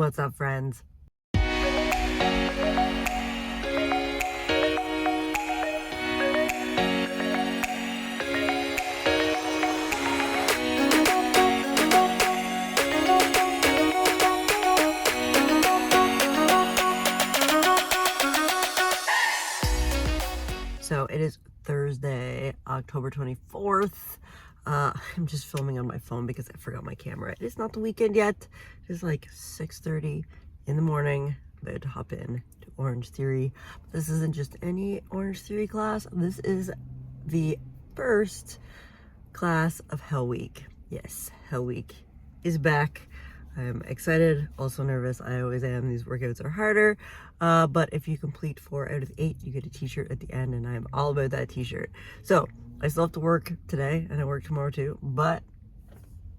What's up, friends? So it is Thursday, October 24th. I'm just filming on my phone because I forgot my camera. It is not the weekend yet. It is like 6:30 in the morning. I'm about to hop in to Orange Theory. But this isn't just any Orange Theory class. This is the first class of Hell Week. Yes, Hell Week is back. I'm excited, also nervous. I always am. These workouts are harder. But if you complete 4 out of 8, you get a t-shirt at the end, and I'm all about that t-shirt. So I still have to work today, and I work tomorrow too, but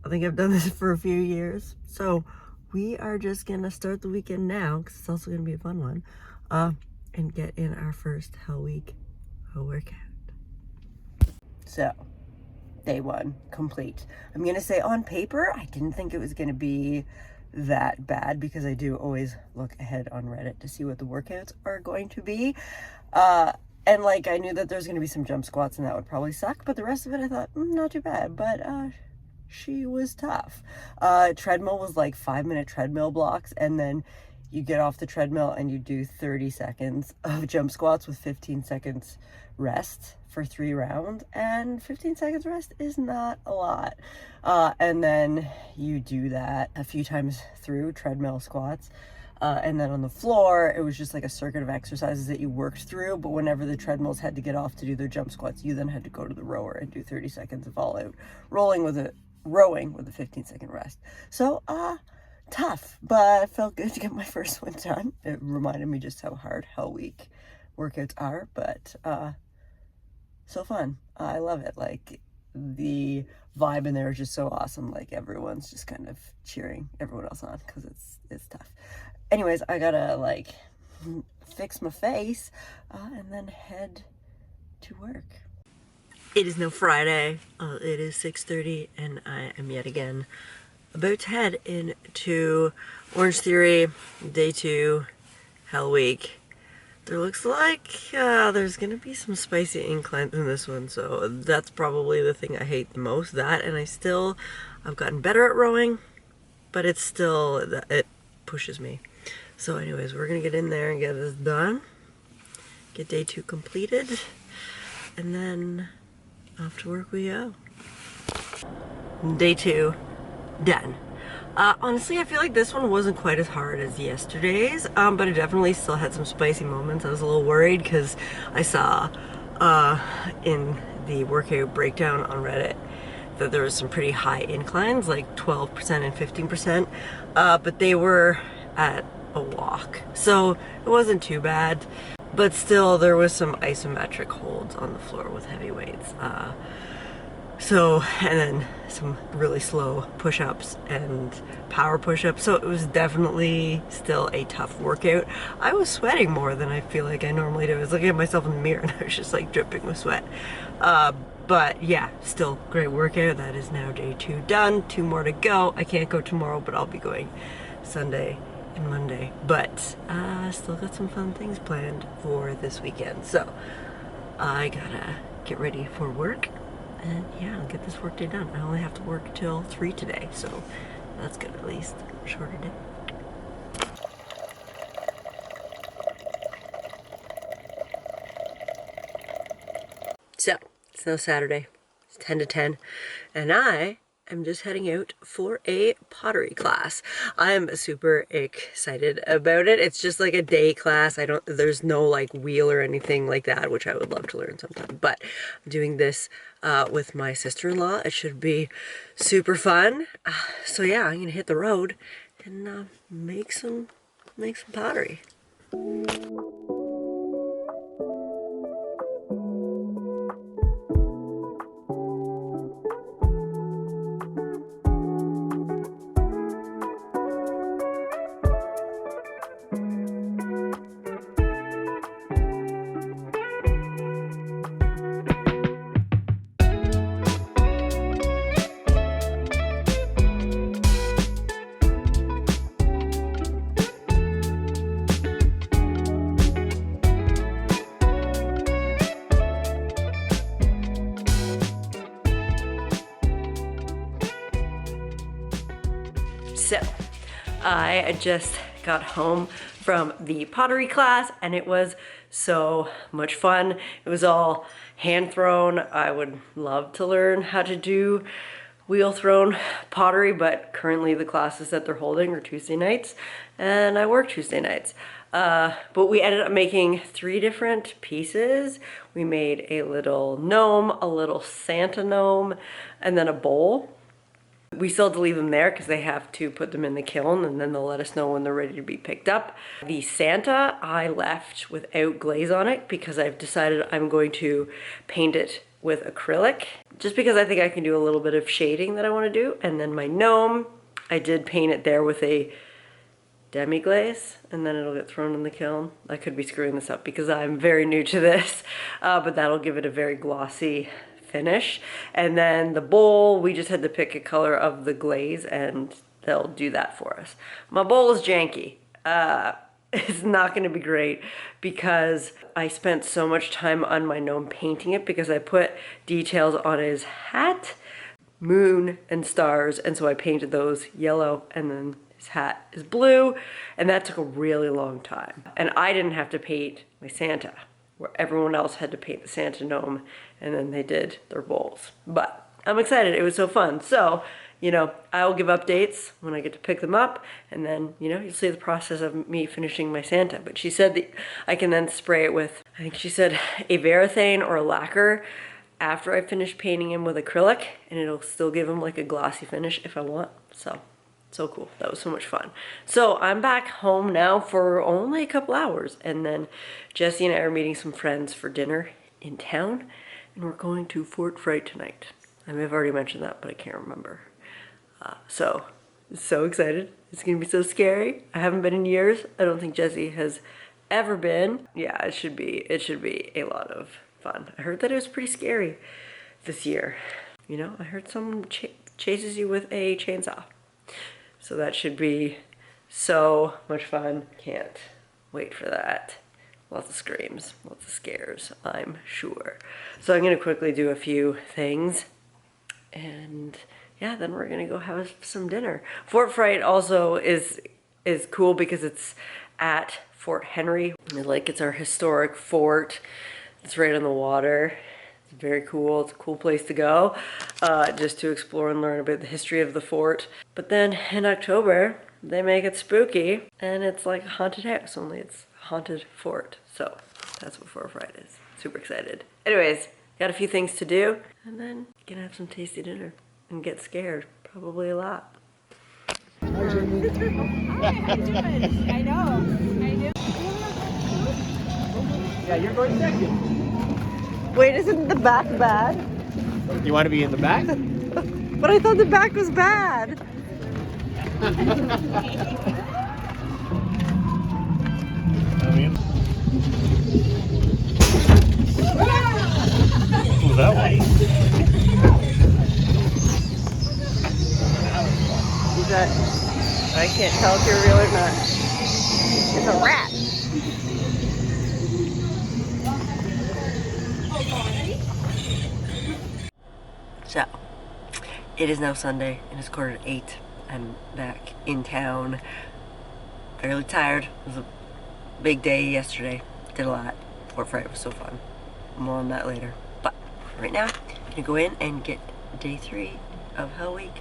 I think I've done this for a few years. So we are just gonna start the weekend now, because it's also gonna be a fun one, and get in our first Hell Week workout. So day 1 complete. I'm gonna say on paper, I didn't think it was gonna be that bad because I do always look ahead on Reddit to see what the workouts are going to be. And like I knew that there's gonna be some jump squats and that would probably suck, but the rest of it I thought, not too bad, but she was tough. Treadmill was like 5-minute treadmill blocks, and then you get off the treadmill and you do 30 seconds of jump squats with 15 seconds rest for 3 rounds, and 15 seconds rest is not a lot. And then you do that a few times through treadmill squats. And then on the floor, it was just like a circuit of exercises that you worked through, but whenever the treadmills had to get off to do their jump squats, you then had to go to the rower and do 30 seconds of all out rowing with a 15-second rest. So, tough, but it felt good to get my first one done. It reminded me just how hard Hell Week workouts are, but so fun. I love it. Like, the vibe in there is just so awesome. Like, everyone's just kind of cheering everyone else on because it's tough. Anyways, I gotta like fix my face and then head to work. It is now Friday. It is 6:30, and I am yet again about to head into Orange Theory, day 2, Hell Week. There looks like there's gonna be some spicy inclines in this one, so that's probably the thing I hate the most. That, and I've gotten better at rowing, but it pushes me. So anyways, we're gonna get in there and get this done, get day 2 completed, and then off to work we go. Day 2 done. Honestly, I feel like this one wasn't quite as hard as yesterday's, but it definitely still had some spicy moments. I was a little worried because I saw in the workout breakdown on Reddit that there was some pretty high inclines, like 12% and 15%, but they were at a walk, so it wasn't too bad, but still there was some isometric holds on the floor with heavy weights. And then some really slow push-ups and power push-ups, so it was definitely still a tough workout. I was sweating more than I feel like I normally do. I was looking at myself in the mirror and I was just like dripping with sweat. But yeah, still great workout. That is now day 2 done. 2 more to go. I can't go tomorrow, but I'll be going Sunday and Monday. But still got some fun things planned for this weekend. So I gotta get ready for work. And yeah, I'll get this work day done. I only have to work till 3 today, so that's good, at least. Shorter day. So, it's now Saturday. It's 10 to 10, and I am just heading out for a pottery class. I am super excited about it. It's just like a day class. There's no like wheel or anything like that, which I would love to learn sometime. But I'm doing this with my sister-in-law. It should be super fun. So yeah, I'm gonna hit the road and make some pottery. So, I just got home from the pottery class and it was so much fun. It was all hand thrown. I would love to learn how to do wheel thrown pottery, but currently the classes that they're holding are Tuesday nights and I work Tuesday nights. But we ended up making 3 different pieces. We made a little gnome, a little Santa gnome, and then a bowl. We still have to leave them there because they have to put them in the kiln and then they'll let us know when they're ready to be picked up. The Santa I left without glaze on it because I've decided I'm going to paint it with acrylic just because I think I can do a little bit of shading that I want to do. And then my gnome, I did paint it there with a demi-glaze and then it'll get thrown in the kiln. I could be screwing this up because I'm very new to this, but that'll give it a very glossy finish. And then the bowl, we just had to pick a color of the glaze and they'll do that for us. My bowl is janky. It's not going to be great because I spent so much time on my gnome painting it because I put details on his hat, moon, and stars, and so I painted those yellow and then his hat is blue, and that took a really long time. And I didn't have to paint my Santa, where everyone else had to paint the Santa gnome, and then they did their bowls. But I'm excited, it was so fun. So, you know, I'll give updates when I get to pick them up, and then, you know, you'll see the process of me finishing my Santa. But she said that I can then spray it with, I think she said a varathane or a lacquer after I finish painting him with acrylic, and it'll still give him like a glossy finish if I want. So cool. That was so much fun. So I'm back home now for only a couple hours, and then Jesse and I are meeting some friends for dinner in town, and we're going to Fort Fright tonight. I may have already mentioned that, but I can't remember. So excited. It's gonna be so scary. I haven't been in years. I don't think Jesse has ever been. Yeah, it should be a lot of fun. I heard that it was pretty scary this year. You know, I heard someone chases you with a chainsaw. So that should be so much fun. Can't wait for that. Lots of screams, lots of scares, I'm sure. So I'm gonna quickly do a few things and yeah, then we're gonna go have some dinner. Fort Fright also is cool because it's at Fort Henry. Like, it's our historic fort. It's right on the water. It's very cool. It's a cool place to go just to explore and learn about the history of the fort. But then in October, they make it spooky and it's like a haunted house, only it's a haunted fort. So that's what Fort Fright is. Super excited. Anyways, got a few things to do and then gonna have some tasty dinner and get scared, probably a lot. I know. Yeah, you're going second. Wait, isn't the back bad? You want to be in the back? But I thought the back was bad. Who's that one? Is that? I can't tell if you're real or not. It's a rat. So, it is now Sunday and it's 7:45. I'm back in town. Fairly tired. It was a big day yesterday. Did a lot. Fort Fright was so fun. More on that later. But right now, I'm gonna go in and get day 3 of Hell Week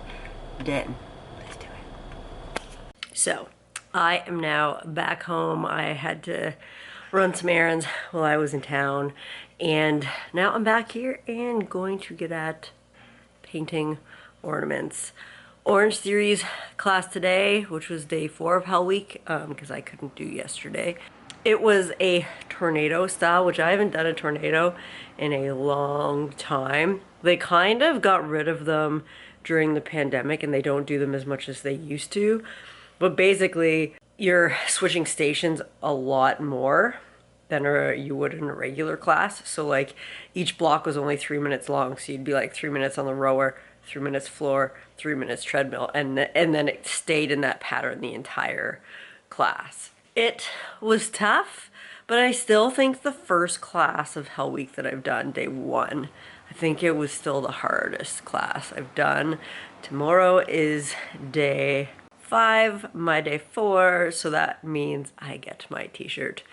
done. Let's do it. So, I am now back home. I had to run some errands while I was in town. And now I'm back here and going to get at painting ornaments. Orange Theory's class today, which was day 4 of Hell Week, because I couldn't do yesterday. It was a tornado style, which I haven't done a tornado in a long time. They kind of got rid of them during the pandemic and they don't do them as much as they used to. But basically, you're switching stations a lot more than you would in a regular class. So like each block was only 3 minutes long. So you'd be like 3 minutes on the rower, 3 minutes floor, 3 minutes treadmill. And then it stayed in that pattern the entire class. It was tough, but I still think the first class of Hell Week that I've done, day 1, I think it was still the hardest class I've done. Tomorrow is day 5, my day 4, so that means I get my t-shirt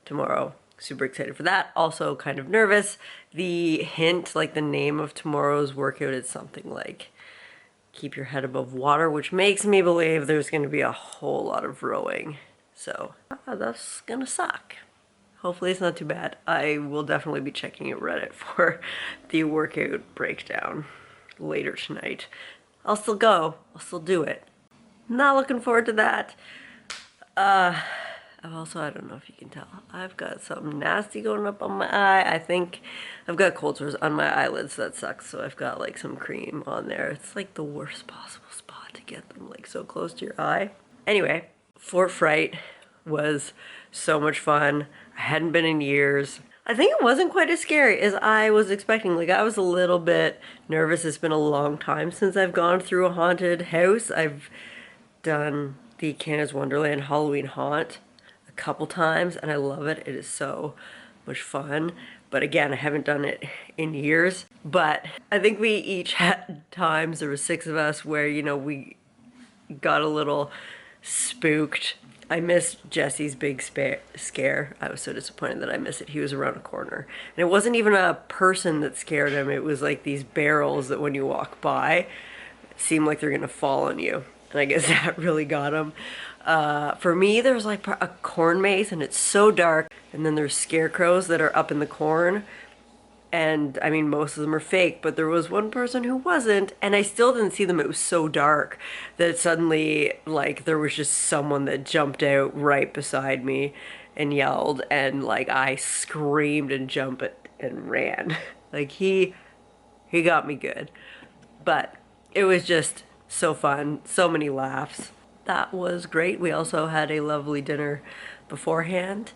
tomorrow. Super excited for that. Also kind of nervous. The hint, like the name of tomorrow's workout is something like keep your head above water, which makes me believe there's going to be a whole lot of rowing. So that's gonna suck. Hopefully it's not too bad. I will definitely be checking out Reddit for the workout breakdown later tonight. I'll still go. I'll still do it. Not looking forward to that. I've also, I don't know if you can tell, I've got something nasty going up on my eye. I think I've got cold sores on my eyelids. That sucks. So I've got like some cream on there. It's like the worst possible spot to get them like so close to your eye. Anyway, for Fright was so much fun. I hadn't been in years. I think it wasn't quite as scary as I was expecting. Like, I was a little bit nervous. It's been a long time since I've gone through a haunted house. I've done the Canada's Wonderland Halloween Haunt a couple times and I love it. It is so much fun. But again, I haven't done it in years. But I think we each had times, there were 6 of us, where, you know, we got a little spooked. I missed Jesse's big scare. I was so disappointed that I missed it. He was around a corner. And it wasn't even a person that scared him. It was like these barrels that when you walk by, seem like they're gonna fall on you. And I guess that really got him. For me, there's like a corn maze and it's so dark. And then there's scarecrows that are up in the corn. And I mean, most of them are fake, but there was one person who wasn't, and I still didn't see them. It was so dark that suddenly, like, there was just someone that jumped out right beside me and yelled, and like I screamed and jumped and ran. Like he got me good. But it was just so fun, so many laughs. That was great. We also had a lovely dinner beforehand.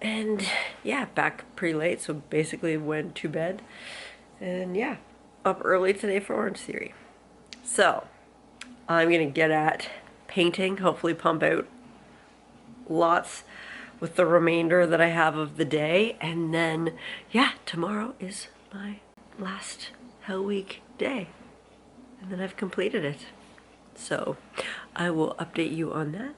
And yeah, back pretty late, so basically went to bed. And yeah, up early today for Orange Theory. So, I'm gonna get at painting, hopefully pump out lots with the remainder that I have of the day. And then, yeah, tomorrow is my last Hell Week day. And then I've completed it. So, I will update you on that.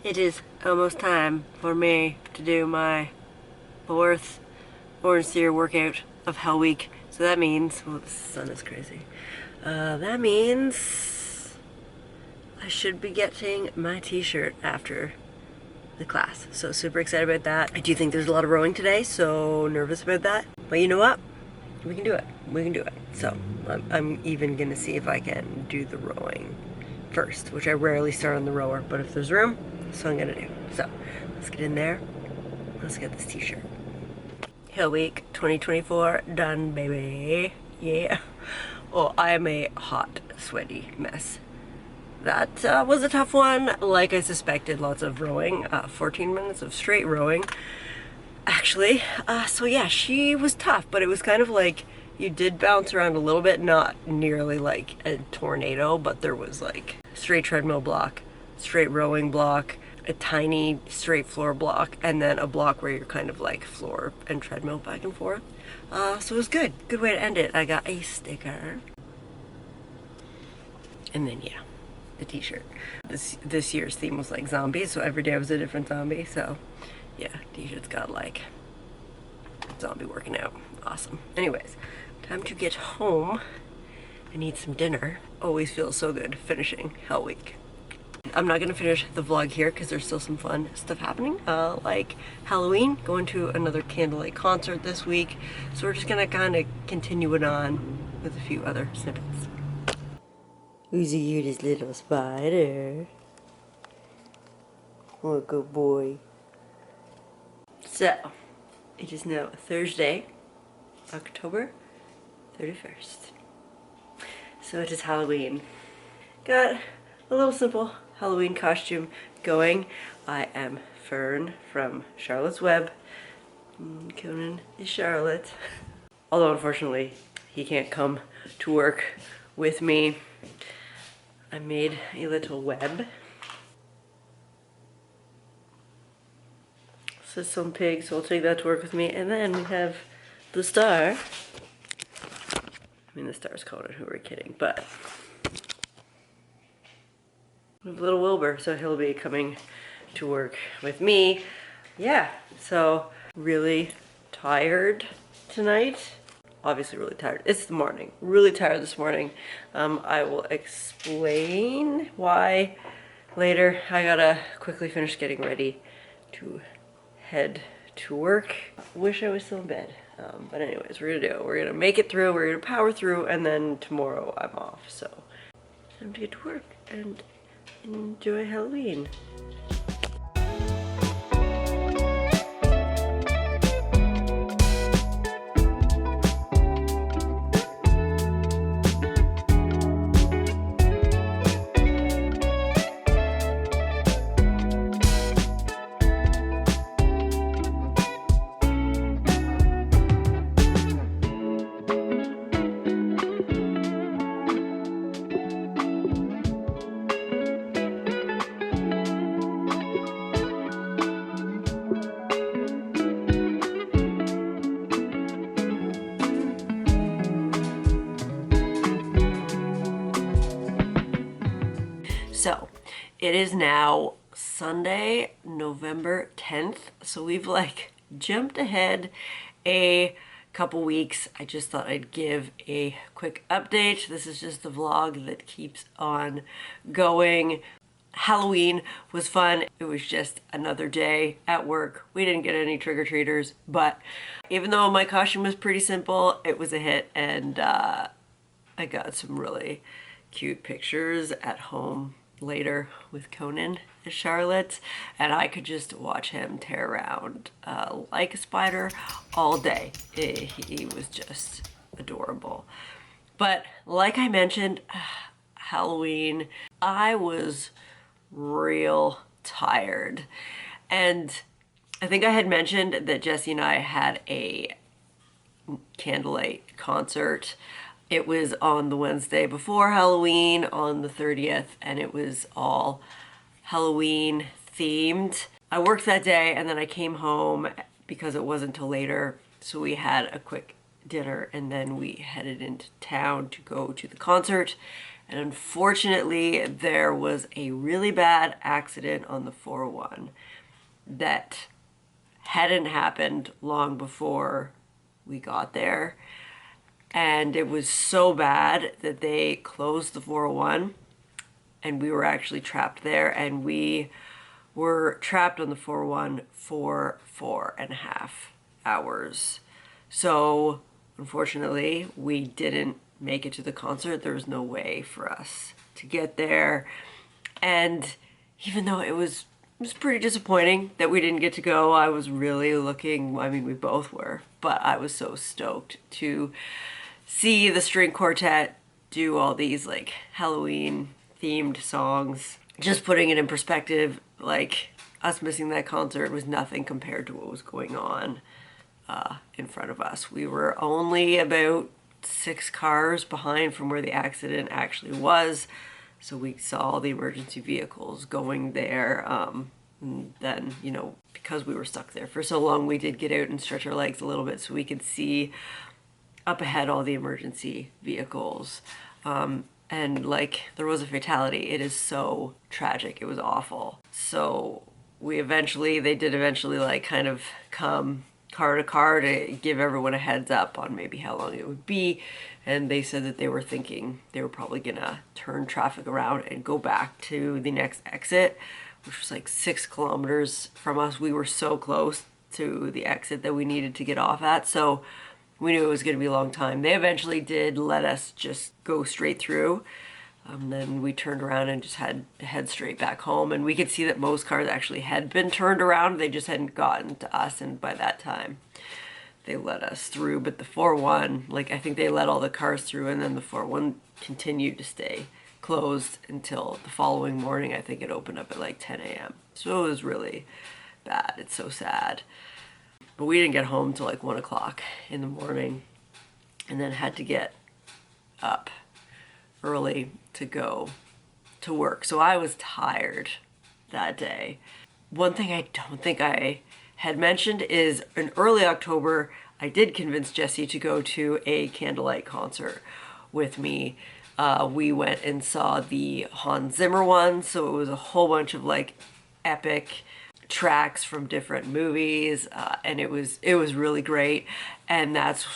It is almost time for me to do my 4th Orange Theory workout of Hell Week. So that means, well, the sun is crazy. That means I should be getting my t-shirt after the class. So super excited about that. I do think there's a lot of rowing today, so nervous about that. But you know what? We can do it. We can do it. So I'm even gonna see if I can do the rowing first, which I rarely start on the rower, but if there's room, that's what I'm gonna do. So let's get in there. Let's get this t-shirt. Hell Week 2024 done, baby. Yeah. Oh, I am a hot, sweaty mess. That was a tough one. Like I suspected, lots of rowing. 14 minutes of straight rowing, actually. So yeah, she was tough, but it was kind of like you did bounce around a little bit, not nearly like a tornado, but there was like straight treadmill block, straight rowing block, a tiny straight floor block, and then a block where you're kind of like floor and treadmill back and forth. So it was good. Good way to end it. I got a sticker. And then yeah, the t-shirt. This year's theme was like zombies, so every day was a different zombie. So yeah, t-shirt's got like zombie working out. Awesome. Anyways, time to get home and eat some dinner. Always feels so good finishing Hell Week. I'm not gonna finish the vlog here because there's still some fun stuff happening, like Halloween, going to another candlelight concert this week. So we're just gonna kind of continue it on with a few other snippets. Who's the cutest little spider? Oh, good boy. So, it is now Thursday, October 31st. So it is Halloween. Got a little simple Halloween costume going. I am Fern from Charlotte's Web. Conan is Charlotte. Although unfortunately he can't come to work with me. I made a little web. So some pigs, so I'll take that to work with me. And then we have the star. I mean, the star's Conan, who we're kidding, but with little Wilbur, so he'll be coming to work with me. Yeah, so really tired tonight. Obviously really tired. It's the morning. Really tired this morning. I will explain why later. I gotta quickly finish getting ready to head to work. Wish I was still in bed. But anyways, we're gonna do it. We're gonna make it through. We're gonna power through, and then tomorrow I'm off. So time to get to work and enjoy Halloween. So it is now Sunday, November 10th. So we've like jumped ahead a couple weeks. I just thought I'd give a quick update. This is just a vlog that keeps on going. Halloween was fun. It was just another day at work. We didn't get any trick-or-treaters, but even though my costume was pretty simple, it was a hit, and I got some really cute pictures at home later with Conan as Charlotte, and I could just watch him tear around like a spider all day. He was just adorable. But like I mentioned, Halloween, I was real tired, and I think I had mentioned that Jesse and I had a candlelight concert. It was on the Wednesday before Halloween, on the 30th, and it was all Halloween themed. I worked that day, and then I came home because it wasn't till later, so we had a quick dinner, and then we headed into town to go to the concert. And unfortunately, there was a really bad accident on the 401 that hadn't happened long before we got there. And it was so bad that they closed the 401, and we were actually trapped there, and we were trapped on the 401 for 4.5 hours. So unfortunately, we didn't make it to the concert. There was no way for us to get there. And even though it was pretty disappointing that we didn't get to go, I was really looking, I mean, we both were, but I was so stoked to see the string quartet do all these like Halloween themed songs. Just putting it in perspective, like us missing that concert was nothing compared to what was going on in front of us. We were only about 6 cars behind from where the accident actually was, so we saw all the emergency vehicles going there. And then, you know, because we were stuck there for so long, we did get out and stretch our legs a little bit so we could see up ahead all the emergency vehicles. And like, there was a fatality. It is so tragic. It was awful. So they did eventually like kind of come car to car to give everyone a heads up on maybe how long it would be. And they said that they were thinking they were probably gonna turn traffic around and go back to the next exit, which was like 6 kilometers from us. We were so close to the exit that we needed to get off at. So we knew it was going to be a long time. They eventually did let us just go straight through. Then we turned around and just had to head straight back home. And we could see that most cars actually had been turned around. They just hadn't gotten to us. And by that time, they let us through. But the 401, like, I think they let all the cars through, and then the 401 continued to stay closed until the following morning. I think it opened up at like 10 a.m. So it was really bad. It's so sad. But we didn't get home till like 1 o'clock in the morning, and then had to get up early to go to work. So I was tired that day. One thing I don't think I had mentioned is in early October, I did convince Jesse to go to a candlelight concert with me. we went and saw the Hans Zimmer one, so it was a whole bunch of like epic tracks from different movies, and it was really great. And that's,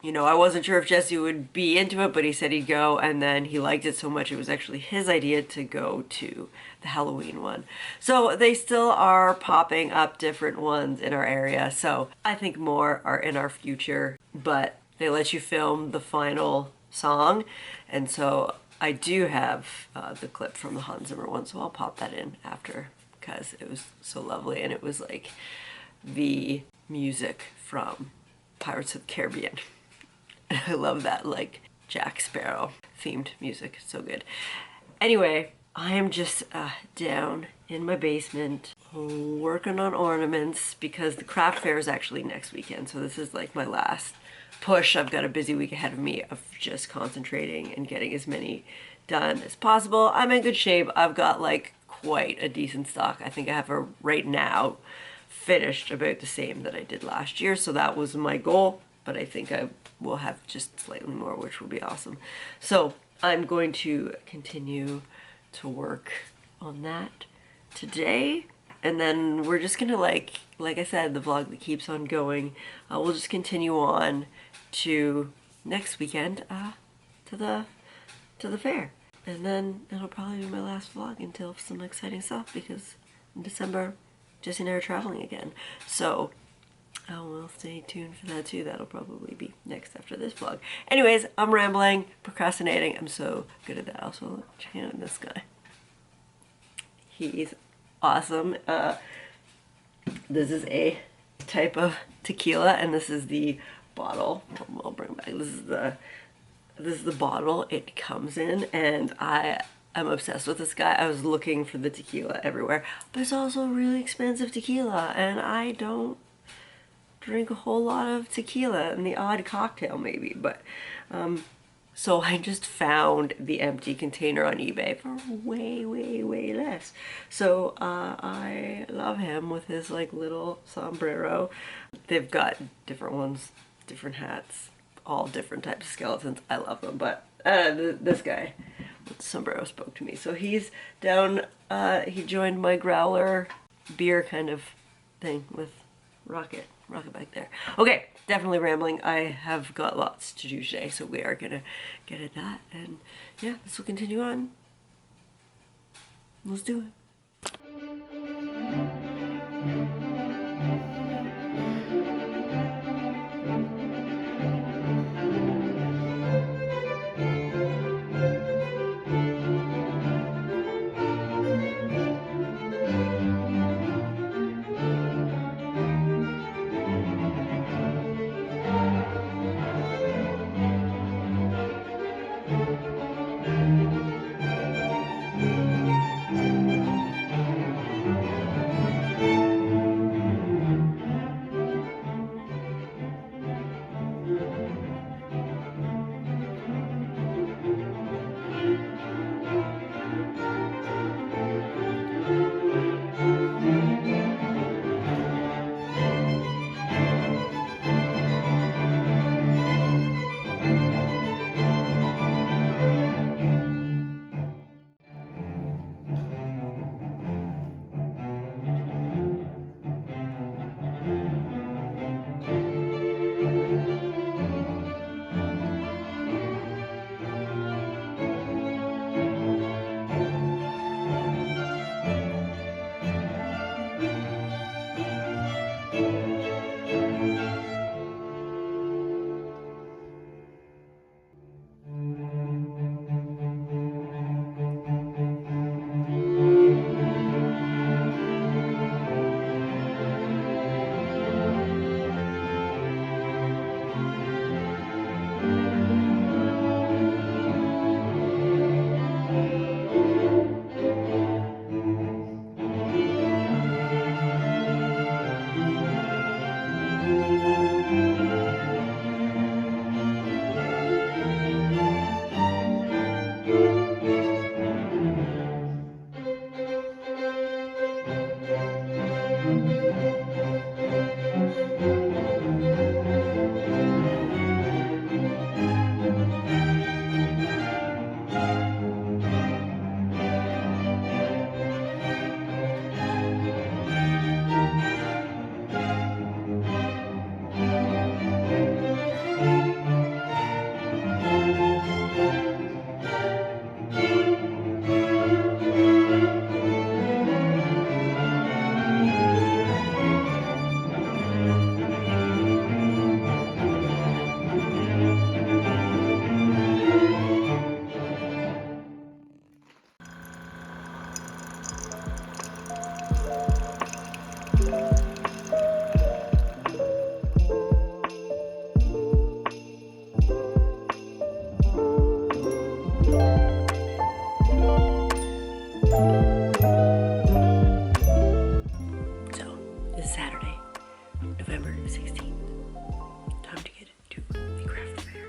you know, I wasn't sure if Jesse would be into it, but he said he'd go, and then he liked it so much it was actually his idea to go to the Halloween one. So they still are popping up different ones in our area, so I think more are in our future, but they let you film the final song, and so I do have the clip from the Hans Zimmer one, so I'll pop that in after because it was so lovely, and it was like the music from Pirates of the Caribbean. And I love that, like, Jack Sparrow themed music. It's so good. Anyway, I am just down in my basement working on ornaments because the craft fair is actually next weekend. So this is like my last push. I've got a busy week ahead of me of just concentrating and getting as many done as possible. I'm in good shape. I've got like quite a decent stock. I think I have a right now finished about the same that I did last year. So that was my goal, but I think I will have just slightly more, which will be awesome. So I'm going to continue to work on that today. And then we're just gonna like I said, the vlog that keeps on going, we'll just continue on to next weekend, to the fair. And then it'll probably be my last vlog until some exciting stuff, because in December, Jesse and I are traveling again. So we'll stay tuned for that too. That'll probably be next after this vlog. Anyways, I'm rambling, procrastinating. I'm so good at that. Also, check out this guy. He's awesome. This is a type of tequila, and this is the bottle. I'll bring it back. This is the bottle it comes in, and I am obsessed with this guy. I was looking for the tequila everywhere, but it's also really expensive tequila, and I don't drink a whole lot of tequila, and the odd cocktail maybe, but so I just found the empty container on eBay for way less. So I love him with his like little sombrero. They've got different ones, different hats, all different types of skeletons. I love them, but this guy with the sombrero spoke to me. So he's down, he joined my growler beer kind of thing with Rocket back there. Okay, definitely rambling. I have got lots to do today, so we are gonna get at that, and yeah, this will continue on. Let's do it. November 16th. Time to get to the craft fair.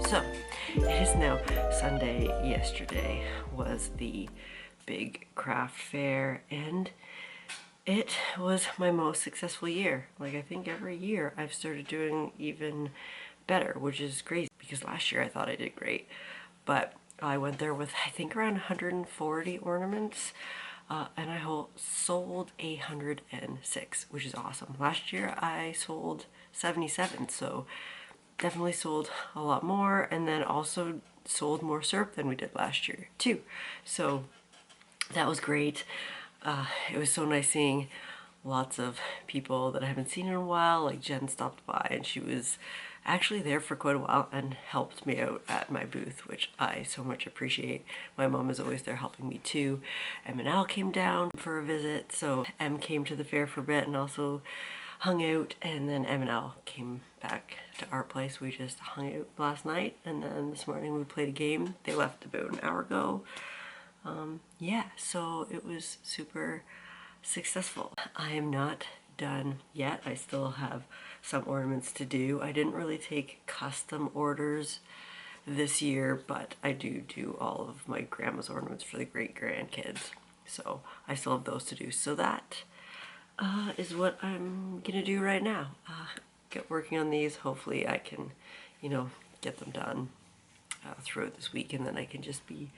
So, it is now Sunday. Yesterday was the big craft fair, and it was my most successful year. Like, I think every year I've started doing even better, which is crazy because last year I thought I did great. But I went there with, I think, around 140 ornaments, and I sold 106, which is awesome. Last year I sold 77, so definitely sold a lot more, and then also sold more syrup than we did last year too. So that was great. It was so nice seeing lots of people that I haven't seen in a while. Like Jen stopped by, and she was actually there for quite a while and helped me out at my booth, which I so much appreciate. My mom is always there helping me too. Em and Al came down for a visit, so Em came to the fair for a bit and also hung out, and then Em and Al came back to our place. We just hung out last night, and then this morning we played a game. They left about an hour ago. Yeah, so it was super successful. I am not done yet. I still have some ornaments to do. I didn't really take custom orders this year, but I do all of my grandma's ornaments for the great grandkids. So I still have those to do. So that is what I'm gonna do right now. Get working on these. Hopefully I can, get them done throughout this week, and then I can just be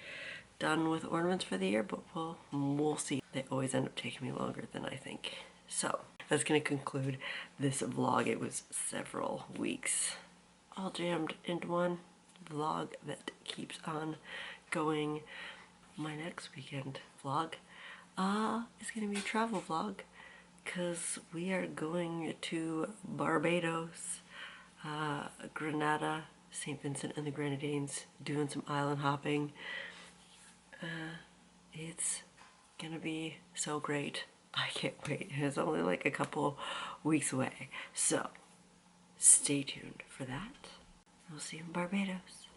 done with ornaments for the year, but we'll see. They always end up taking me longer than I think. So that's gonna conclude this vlog. It was several weeks all jammed into one vlog that keeps on going. My next weekend vlog is gonna be a travel vlog, because we are going to Barbados, Grenada, St. Vincent and the Grenadines, doing some island hopping. It's gonna be so great. I can't wait. It's only like a couple weeks away. So stay tuned for that. We'll see you in Barbados.